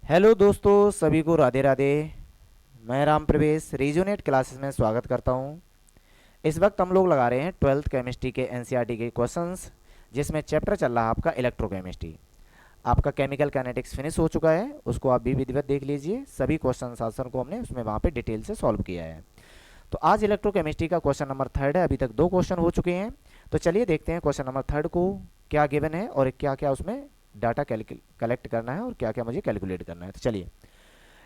Hello दोस्तों, सभी को राधे राधे। मैं राम प्रवेश रीजोनेट क्लासेस में स्वागत करता हूं। इस वक्त हम लोग लगा रहे हैं ट्वेल्थ केमिस्ट्री के एनसीईआरटी के क्वेश्चंस, जिसमें चैप्टर चल रहा है आपका इलेक्ट्रोकेमिस्ट्री। आपका केमिकल काइनेटिक्स फिनिश हो चुका है, उसको आप भी विधिवत देख लीजिए। सभी क्वेश्चन आंसर को हमने उसमें वहाँ पे डिटेल से सॉल्व किया है। तो आज इलेक्ट्रोकेमिस्ट्री का क्वेश्चन नंबर थर्ड है। अभी तक दो क्वेश्चन हो चुके हैं। तो चलिए देखते हैं क्वेश्चन नंबर थर्ड को क्या गिवन है और क्या क्या उसमें डाटा कलेक्ट करना है और क्या क्या मुझे कैलकुलेट करना है। तो चलिए,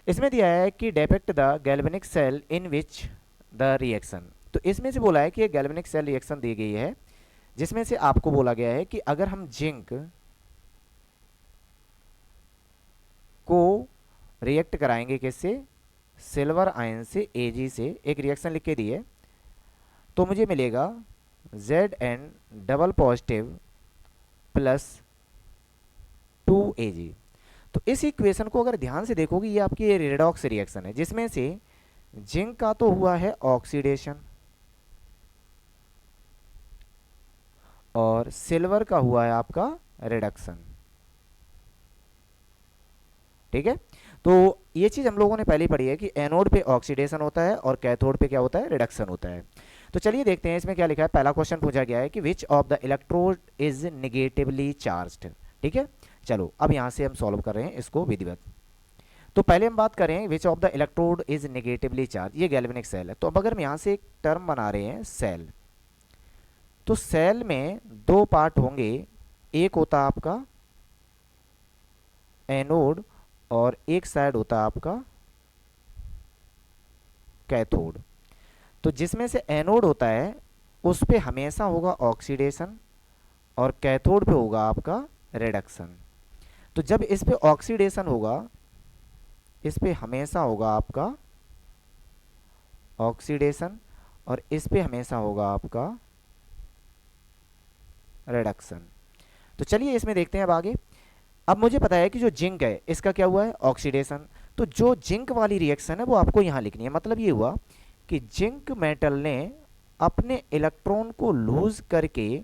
इसमें दिया है कि depict the galvanic cell in which the reaction. तो इसमें से बोला है कि एक गैल्वेनिक सेल रिएक्शन दी गई है, जिसमें से आपको बोला गया है कि अगर हम जिंक को रिएक्ट कराएंगे किससे, सिल्वर आयन से एजी से, एक रिएक्शन लिख के दिए, तो मुझे मिलेगा Zn double positive plus 2Ag। तो इस इक्वेशन को अगर ध्यान से देखोगे, ये आपकी रेडॉक्स रिएक्शन है, जिसमें से जिंक का तो हुआ है ऑक्सीडेशन और सिल्वर का हुआ है आपका रिडक्शन। ठीक है, तो ये चीज हम लोगों ने पहले ही पढ़ी है कि एनोड पे ऑक्सीडेशन होता है और कैथोड पे क्या होता है, रिडक्शन होता है। तो चलिए देखते हैं इसमें क्या लिखा है। पहला क्वेश्चन पूछा गया है कि which of the electrode is negatively charged. ठीक है, चलो अब यहां से हम सॉल्व कर रहे हैं इसको विधिवत। तो पहले हम बात करें which of the electrode is negatively charge. ये गैल्वेनिक सेल है, तो अब अगर हम यहां से एक टर्म बना रहे हैं सेल, तो सेल में दो पार्ट होंगे। एक होता आपका एनोड और एक साइड होता आपका कैथोड। तो जिसमें से एनोड होता है उस पे हमेशा होगा ऑक्सीडेशन और कैथोड पे होगा आपका रिडक्शन। तो जब इस पे ऑक्सीडेशन होगा, इस पे हमेशा होगा आपका ऑक्सीडेशन और इस पे हमेशा होगा आपका रिडक्शन। तो चलिए इसमें देखते हैं अब आगे। अब मुझे पता है कि जो जिंक है इसका क्या हुआ है, ऑक्सीडेशन। तो जो जिंक वाली रिएक्शन है वो आपको यहां लिखनी है। मतलब ये हुआ कि जिंक मेटल ने अपने इलेक्ट्रॉन को लूज करके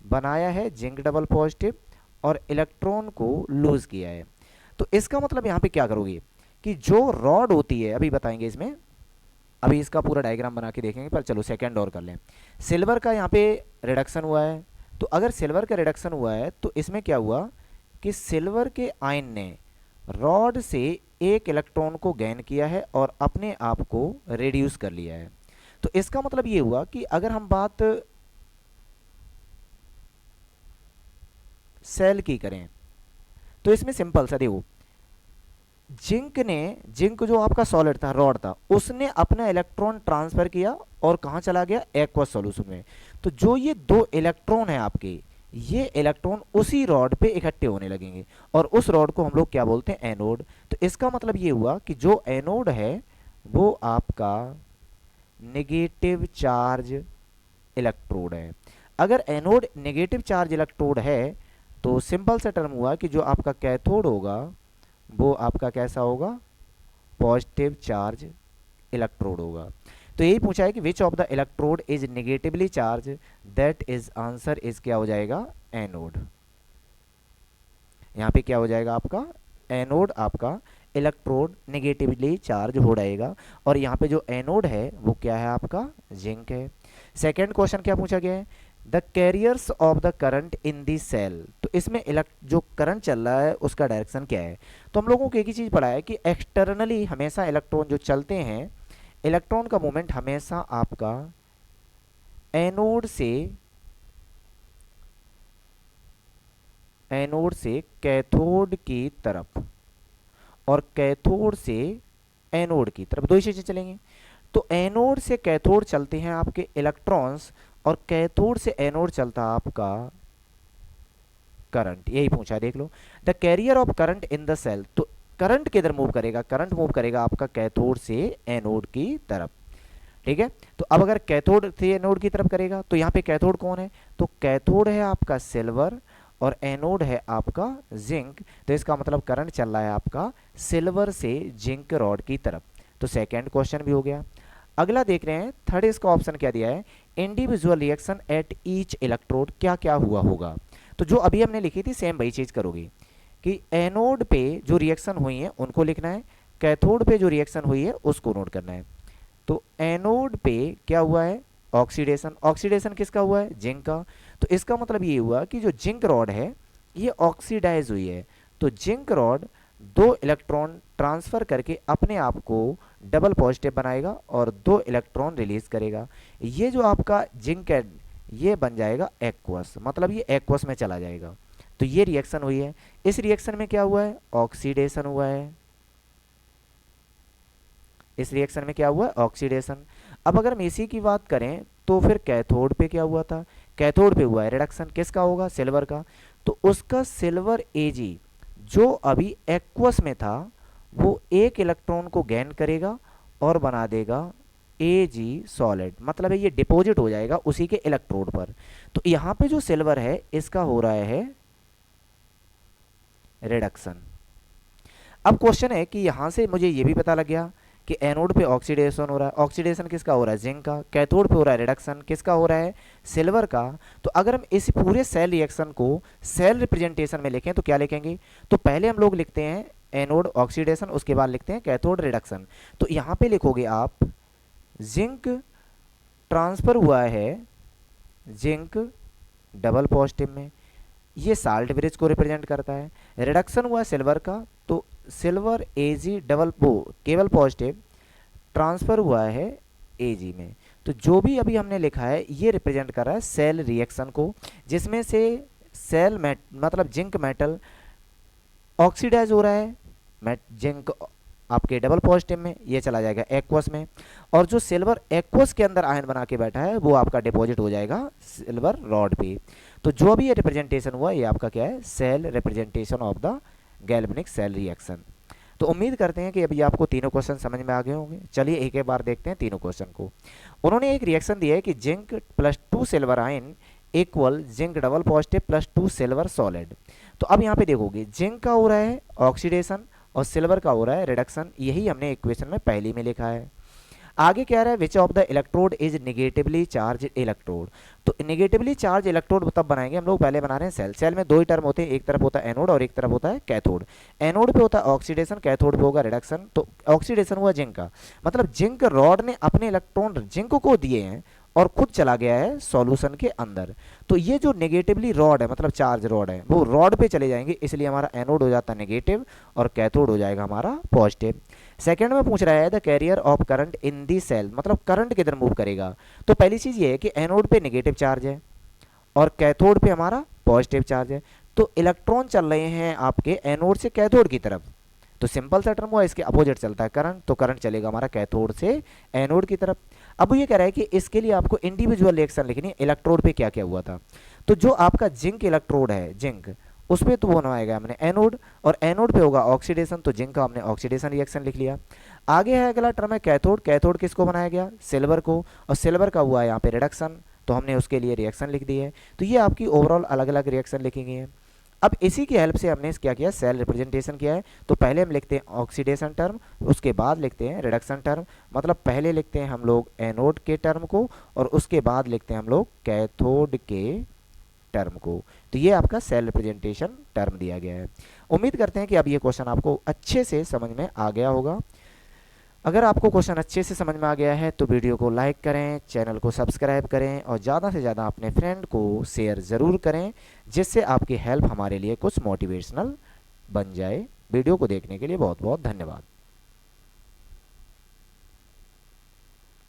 बनाया है जिंक डबल पॉजिटिव और इलेक्ट्रॉन को लूज किया है। तो इसका मतलब यहां पे क्या करोगे कि जो रॉड होती है, अभी बताएंगे इसमें, अभी इसका पूरा डायग्राम बना के देखेंगे, पर चलो सेकंड और कर लें। सिल्वर का यहाँ पे रिडक्शन हुआ है, तो अगर सिल्वर का रिडक्शन हुआ है तो इसमें क्या हुआ कि सिल्वर के आयन ने रॉड से एक इलेक्ट्रॉन को गेन किया है और अपने आप को रिड्यूस कर लिया है। तो इसका मतलब ये हुआ कि अगर हम बात सेल की करें तो इसमें सिंपल सा देखो, जिंक जो आपका सॉलिड था, रॉड था, उसने अपना इलेक्ट्रॉन ट्रांसफर किया और कहां चला गया, एक्वस सॉल्यूशन में। तो जो ये दो इलेक्ट्रॉन है आपके, ये इलेक्ट्रॉन उसी रॉड पे इकट्ठे होने लगेंगे और उस रॉड को हम लोग क्या बोलते हैं, एनोड। तो इसका मतलब ये हुआ कि जो एनोड है वो आपका नेगेटिव चार्ज इलेक्ट्रोड है। अगर एनोड नेगेटिव चार्ज इलेक्ट्रोड है तो सिंपल सा टर्म हुआ कि जो आपका कैथोड होगा वो आपका कैसा होगा, पॉजिटिव चार्ज इलेक्ट्रोड होगा। तो यही पूछा है कि which of the electrode is negatively charge, that is answer is क्या हो जाएगा, एनोड। यहाँ पे क्या हो जाएगा आपका, एनोड आपका इलेक्ट्रोड नेगेटिवली चार्ज हो जाएगा। और यहाँ पे जो एनोड है वो क्या है, आपका जिंक है। सेकेंड क्वेश्चन क्या पूछा गया है, the carriers of the current in the cell. तो इसमें जो करंट चल रहा है उसका डायरेक्शन क्या है। तो हम लोगों को एक ही चीज पढ़ा है कि एक्सटर्नली हमेशा इलेक्ट्रॉन जो चलते हैं, इलेक्ट्रॉन का मूवमेंट हमेशा आपका एनोड से कैथोड की तरफ और कैथोड से एनोड की तरफ, दो ही चीजें चलेंगी। तो एनोड से कैथोड चलते हैं आपके इलेक्ट्रॉन्स और कैथोड से एनोड चलता आपका करंट। यही पूछा है, देख लो। The carrier of current in the cell. तो करंट किधर मूव करेगा, करंट मूव करेगा आपका कैथोड से एनोड की तरफ। ठीक है, तो अब अगर कैथोड से एनोड की तरफ करेगा तो यहाँ पे कैथोड कौन है, तो कैथोड है आपका सिल्वर और एनोड है आपका जिंक। तो इसका मतलब करंट चल रहा है आपका सिल्वर से जिंक रॉड की तरफ। तो सेकेंड क्वेश्चन भी हो गया। अगला देख रहे हैं, थर्ड इसका ऑप्शन क्या दिया है, individual reaction at each electrode, क्या क्या हुआ होगा। तो जो अभी हमने लिखी थी सेम वही चीज करोगे। कि एनोड पे जो रिएक्शन हुई है उनको लिखना है, कैथोड पे जो रिएक्शन हुई है उसको नोट करना है। तो एनोड पे क्या हुआ है, ऑक्सीडेशन। ऑक्सीडेशन किसका हुआ है, जिंक का। तो इसका मतलब ये हुआ कि जो जिंक रॉड है ये ऑक्सीडाइज हुई है। तो जिंक रॉड 2 इलेक्ट्रॉन ट्रांसफर करके अपने आप को डबल पॉजिटिव बनाएगा और 2 इलेक्ट्रॉन रिलीज करेगा। ये जो आपका जिंक है ये बन जाएगा एक्वस, मतलब ये एक्वस में चला जाएगा। तो ये रिएक्शन हुई है। इस रिएक्शन में क्या हुआ है, ऑक्सीडेशन हुआ है। इस रिएक्शन में क्या हुआ है, ऑक्सीडेशन। अब अगर हम इसी की बात करें तो फिर कैथोड पे क्या हुआ था, कैथोड पे हुआ है रिडक्शन, किसका होगा, सिल्वर का। तो उसका सिल्वर एजी जो अभी एक्वस में था वो 1 इलेक्ट्रॉन को गेन करेगा और बना देगा एजी सॉलिड, मतलब है ये डिपॉजिट हो जाएगा उसी के इलेक्ट्रोड पर। तो यहाँ पे जो सिल्वर है इसका हो रहा है रिडक्शन। अब क्वेश्चन है कि यहां से मुझे ये भी पता लग गया कि एनोड पे ऑक्सीडेशन हो रहा है। ऑक्सीडेशन किसका हो रहा है, जिंक का। कैथोड पे हो रहा है रिडक्शन, किसका हो रहा है, सिल्वर का। तो अगर हम इस पूरे सेल रिएक्शन को सेल रिप्रेजेंटेशन में लिखें तो क्या लिखेंगे, तो पहले हम लोग लिखते हैं एनोड ऑक्सीडेशन, उसके बाद लिखते हैं कैथोड रिडक्शन। तो यहाँ पे लिखोगे आप जिंक ट्रांसफर हुआ है जिंक डबल पॉजिटिव में, ये साल्ट ब्रिज को रिप्रेजेंट करता है। रिडक्शन हुआ सिल्वर का, तो सिल्वर एजी डबल वो केवल पॉजिटिव ट्रांसफर हुआ है एजी में। तो जो भी अभी हमने लिखा है ये रिप्रेजेंट कर रहा है सेल रिएक्शन को, जिसमें से सेल मतलब जिंक मेटल ऑक्सीडाइज हो रहा है, जिंक आपके डबल पॉजिटिव में ये चला जाएगा एक्वस में, और जो सिल्वर एक्वस के अंदर आयन बना के बैठा है वो आपका डिपॉजिट हो जाएगा सिल्वर रॉड पे। तो जो भी ये रिप्रेजेंटेशन हुआ ये आपका क्या है, cell representation of the galvanic cell reaction. तो उम्मीद करते हैं कि अभी आपको तीनों क्वेश्चन समझ में आ गए होंगे। चलिए एक एक बार देखते हैं तीनों क्वेश्चन को। उन्होंने एक रिएक्शन दिया है कि zinc +2 silver ion equal zinc double positive +2 silver solid. तो अब यहाँ पे देखोगे जिंक का हो रहा है ऑक्सीडेशन और सिल्वर का हो रहा है रिडक्शन, यही हमने इक्वेशन में पहली में लिखा है। आगे क्या रहा है, which of the electrode is negatively charge electrode. तो निगेटिवली चार्ज इलेक्ट्रोड तब बनाएंगे हम लोग, पहले बना रहे हैं सेल। सेल में 2 ही टर्म होते हैं, एक तरफ होता है एनोड और एक तरफ होता है कैथोड। एनोड पे होता है ऑक्सीडेशन, कैथोड पे होगा रिडक्शन। तो ऑक्सीडेशन हुआ जिंक का, मतलब जिंक रॉड ने अपने इलेक्ट्रॉन जिंक को दिए हैं और खुद चला गया है सॉल्यूशन के अंदर। तो ये जो नेगेटिवली रॉड है मतलब चार्ज रॉड है वो रॉड पे चले जाएंगे, इसलिए हमारा एनोड हो जाता है नेगेटिव और कैथोड हो जाएगा हमारा पॉजिटिव। सेकंड में पूछ रहा है the carrier of current in the cell, मतलब करंट किधर मूव करेगा। तो पहली चीज ये है कि एनोड पे नेगेटिव चार्ज है और कैथोड पे हमारा पॉजिटिव चार्ज है। तो इलेक्ट्रॉन चल रहे हैं आपके एनोड से कैथोड की तरफ, तो सिंपल सा टर्म हुआ, इसके अपोजिट चलता है करंट, तो करंट चलेगा हमारा कैथोड से एनोड की तरफ। अब ये कह रहा है कि इसके लिए आपको इंडिविजुअल रिएक्शन लिखनी है, इलेक्ट्रोड पे क्या क्या हुआ था। तो जो आपका जिंक इलेक्ट्रोड है जिंक, उस पर तो वो बनवाएगा हमने एनोड, और एनोड पे होगा ऑक्सीडेशन, तो जिंक का हमने ऑक्सीडेशन रिएक्शन लिख लिया। आगे है अगला टर्म है कैथोड। कैथोड किसको बनाया गया, सिल्वर को, और सिल्वर का हुआ है यहाँ पे रिडक्शन, तो हमने उसके लिए रिएक्शन लिख दी है। तो ये आपकी ओवरऑल अलग अलग रिएक्शन लिखी गई है। अब इसी की हेल्प से हमने क्या किया, सेल रिप्रेजेंटेशन किया है। तो पहले हम लिखते हैं ऑक्सीडेशन टर्म, उसके बाद लिखते हैं रिडक्शन टर्म, मतलब पहले लिखते हैं हम लोग एनोड के टर्म को और उसके बाद लिखते हैं हम लोग कैथोड के टर्म को। तो ये आपका सेल रिप्रेजेंटेशन टर्म दिया गया है। उम्मीद करते हैं कि अब ये क्वेश्चन आपको अच्छे से समझ में आ गया होगा। अगर आपको क्वेश्चन अच्छे से समझ में आ गया है तो वीडियो को लाइक करें, चैनल को सब्सक्राइब करें और ज़्यादा से ज़्यादा अपने फ्रेंड को शेयर ज़रूर करें, जिससे आपकी हेल्प हमारे लिए कुछ मोटिवेशनल बन जाए। वीडियो को देखने के लिए बहुत बहुत धन्यवाद।